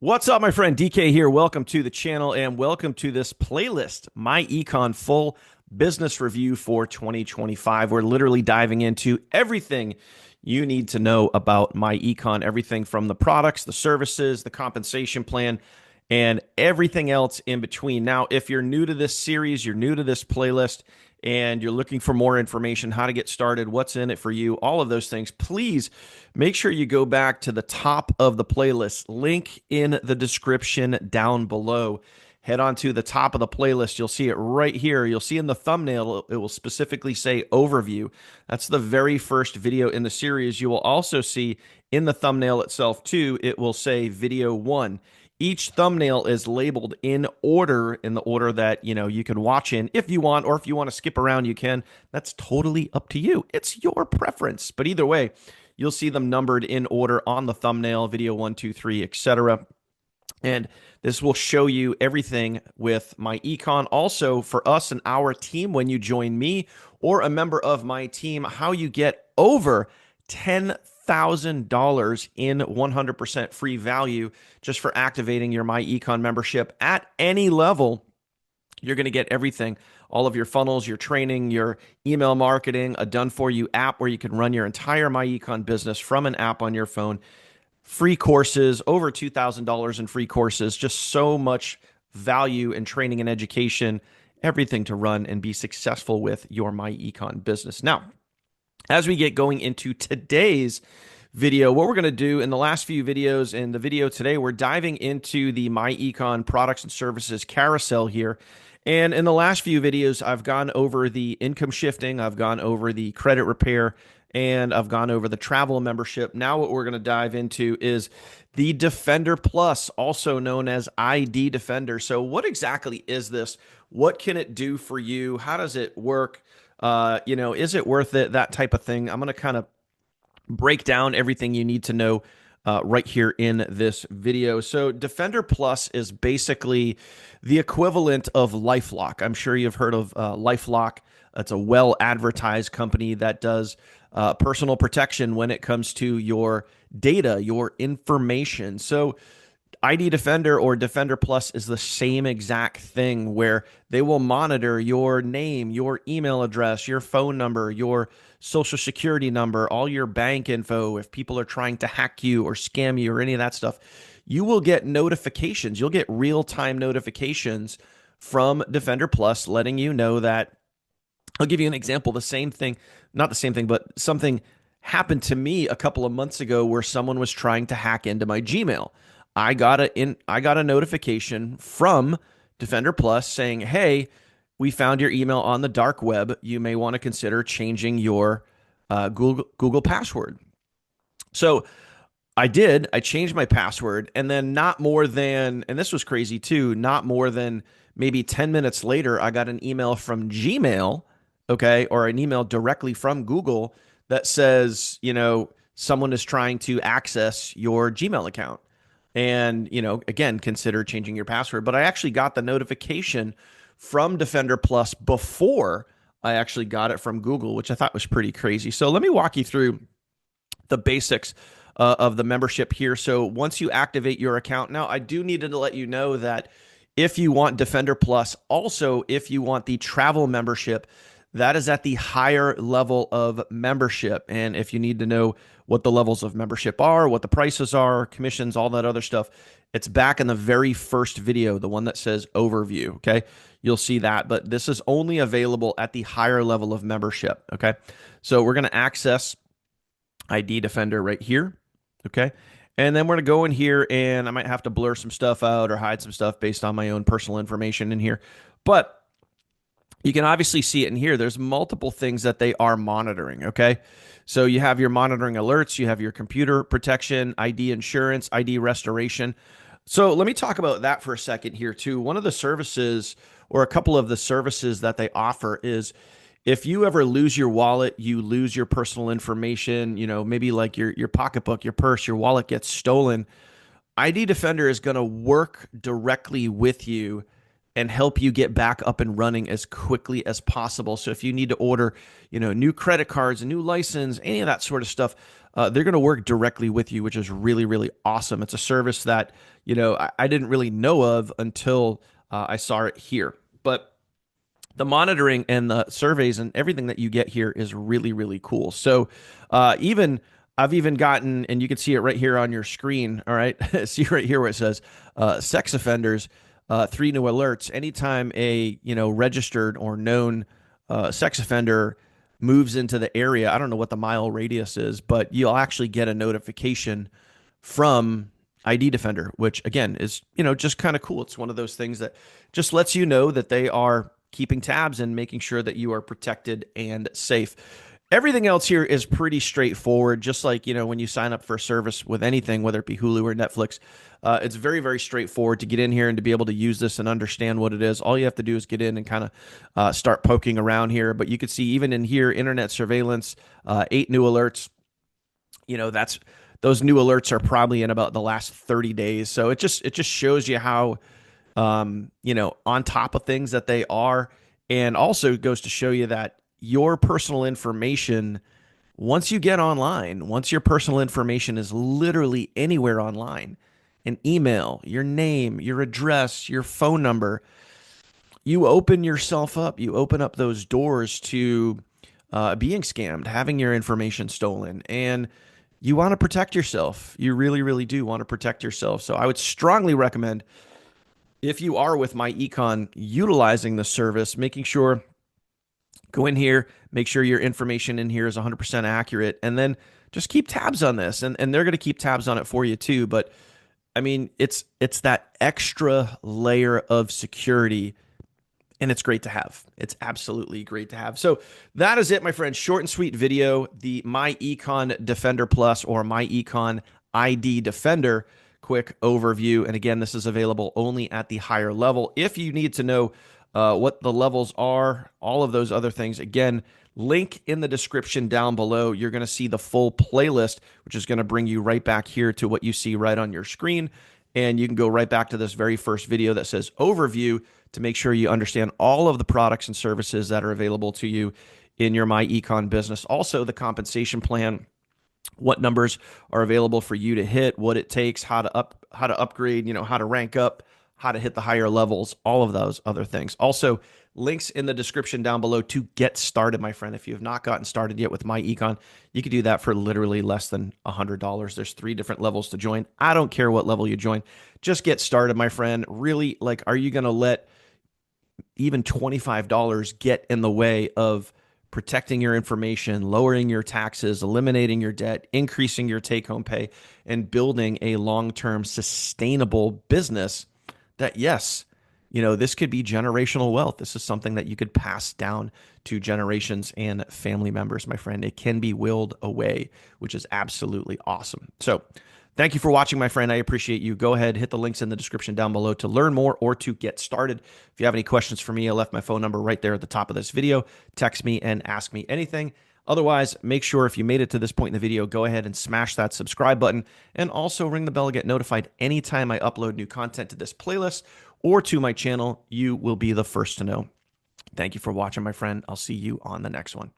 What's up, my friend? DK here. Welcome to the channel and welcome to this playlist, myEcon Full Business Review for 2025. We're literally diving into everything you need to know about myEcon, everything from the products, the services, the compensation plan, and everything else in between. Now, if you're new to this series, you're new to this playlist, and you're looking for more information, how to get started, what's in it for you, all of those things, please make sure you go back to the top of the playlist. Link in the description down below. Head on to the top of the playlist. You'll see it right here. You'll see in the thumbnail, it will specifically say overview. That's the very first video in the series. You will also see in the thumbnail itself, too, it will say video one. Each thumbnail is labeled in the order that, you can watch in if you want, or if you want to skip around, you can. That's totally up to you. It's your preference. But either way, you'll see them numbered in order on the thumbnail, video one, two, three, etc. And this will show you everything with myEcon. Also, for us and our team, when you join me or a member of my team, how you get over $10,000 in 100% free value just for activating your myEcon membership at any level. You're going to get everything, all of your funnels, your training, your email marketing, a done-for-you app where you can run your entire myEcon business from an app on your phone, free courses, over $2,000 in free courses, just so much value in training and education, everything to run and be successful with your myEcon business. Now, as we get going into today's video, what we're going to do in the last few videos, in the video today, we're diving into the myEcon products and services carousel here. And in the last few videos, I've gone over the income shifting, I've gone over the credit repair, and I've gone over the travel membership. Now what we're going to dive into is the Defender Plus, also known as ID Defender. So what exactly is this? What can it do for you? How does it work? Is it worth it? That type of thing. I'm going to kind of break down everything you need to know right here in this video. So Defender Plus is basically the equivalent of LifeLock. I'm sure you've heard of LifeLock. It's a well-advertised company that does personal protection when it comes to your data, your information. So ID Defender or Defender Plus is the same exact thing where they will monitor your name, your email address, your phone number, your social security number, all your bank info. If people are trying to hack you or scam you or any of that stuff, you will get notifications. You'll get real-time notifications from Defender Plus letting you know that. I'll give you an example. The same thing, not the same thing, but something happened to me a couple of months ago where someone was trying to hack into my Gmail. I got a notification from Defender Plus saying, "Hey, we found your email on the dark web. You may want to consider changing your Google password." So I did. I changed my password, and then not more than, and this was crazy too, not more than maybe 10 minutes later, I got an email from Gmail, okay, or an email directly from Google that says, someone is trying to access your Gmail account. And, again, consider changing your password. But I actually got the notification from Defender Plus before I actually got it from Google, which I thought was pretty crazy. So let me walk you through the basics of the membership here. So once you activate your account, now I do need to let you know that if you want Defender Plus, also if you want the travel membership, that is at the higher level of membership. And if you need to know what the levels of membership are, what the prices are, commissions, all that other stuff, it's back in the very first video, the one that says overview, okay? You'll see that, but this is only available at the higher level of membership, okay? So we're going to access ID Defender right here, okay? And then we're going to go in here, and I might have to blur some stuff out or hide some stuff based on my own personal information in here. But you can obviously see it in here. There's multiple things that they are monitoring, okay? So you have your monitoring alerts, you have your computer protection, ID insurance, ID restoration. So let me talk about that for a second here too. One of the services, or a couple of the services that they offer, is if you ever lose your wallet, you lose your personal information, maybe like your pocketbook, your purse, your wallet gets stolen, ID Defender is going to work directly with you and help you get back up and running as quickly as possible. So if you need to order, new credit cards, a new license, any of that sort of stuff, they're going to work directly with you, which is really, really awesome. It's a service that, I didn't really know of until I saw it here. But the monitoring and the surveys and everything that you get here is really, really cool. So even I've even gotten, and you can see it right here on your screen. All right. See right here where it says sex offenders, 3 new alerts. Anytime a, registered or known sex offender moves into the area, I don't know what the mile radius is, but you'll actually get a notification from ID Defender, which again is, just kind of cool. It's one of those things that just lets you know that they are keeping tabs and making sure that you are protected and safe. Everything else here is pretty straightforward, just like, when you sign up for a service with anything, whether it be Hulu or Netflix. It's very, very straightforward to get in here and to be able to use this and understand what it is. All you have to do is get in and kind of start poking around here. But you can see even in here, internet surveillance, 8 new alerts. That's those new alerts are probably in about the last 30 days. So it just shows you how on top of things that they are, and also goes to show you that your personal information, once you get online, once your personal information is literally anywhere online, an email, your name, your address, your phone number, you open yourself up. You open up those doors to being scammed, having your information stolen, and you want to protect yourself. You really, really do want to protect yourself. So I would strongly recommend, if you are with myEcon, utilizing the service, making sure, go in here, make sure your information in here is 100% accurate, and then just keep tabs on this. And they're going to keep tabs on it for you too. But I mean, it's that extra layer of security, and it's great to have. It's absolutely great to have. So that is it, my friend. Short and sweet video, the myEcon Defender Plus or myEcon ID Defender quick overview. And again, this is available only at the higher level. If you need to know what the levels are, all of those other things, again, link in the description down below. You're going to see the full playlist, which is going to bring you right back here to what you see right on your screen. And you can go right back to this very first video that says overview to make sure you understand all of the products and services that are available to you in your myEcon business. Also, the compensation plan, what numbers are available for you to hit, what it takes, how to upgrade, how to rank up, how to hit the higher levels, all of those other things. Also, links in the description down below to get started, my friend. If you have not gotten started yet with myEcon, you can do that for literally less than $100. There's 3 different levels to join. I don't care what level you join. Just get started, my friend. Really, are you going to let even $25 get in the way of protecting your information, lowering your taxes, eliminating your debt, increasing your take-home pay, and building a long-term sustainable business that, yes, this could be generational wealth. This is something that you could pass down to generations and family members, my friend. It can be willed away, which is absolutely awesome. So thank you for watching, my friend. I appreciate you. Go ahead, hit the links in the description down below to learn more or to get started. If you have any questions for me, I left my phone number right there at the top of this video. Text me and ask me anything. Otherwise, make sure if you made it to this point in the video, go ahead and smash that subscribe button and also ring the bell to get notified anytime I upload new content to this playlist or to my channel. You will be the first to know. Thank you for watching, my friend. I'll see you on the next one.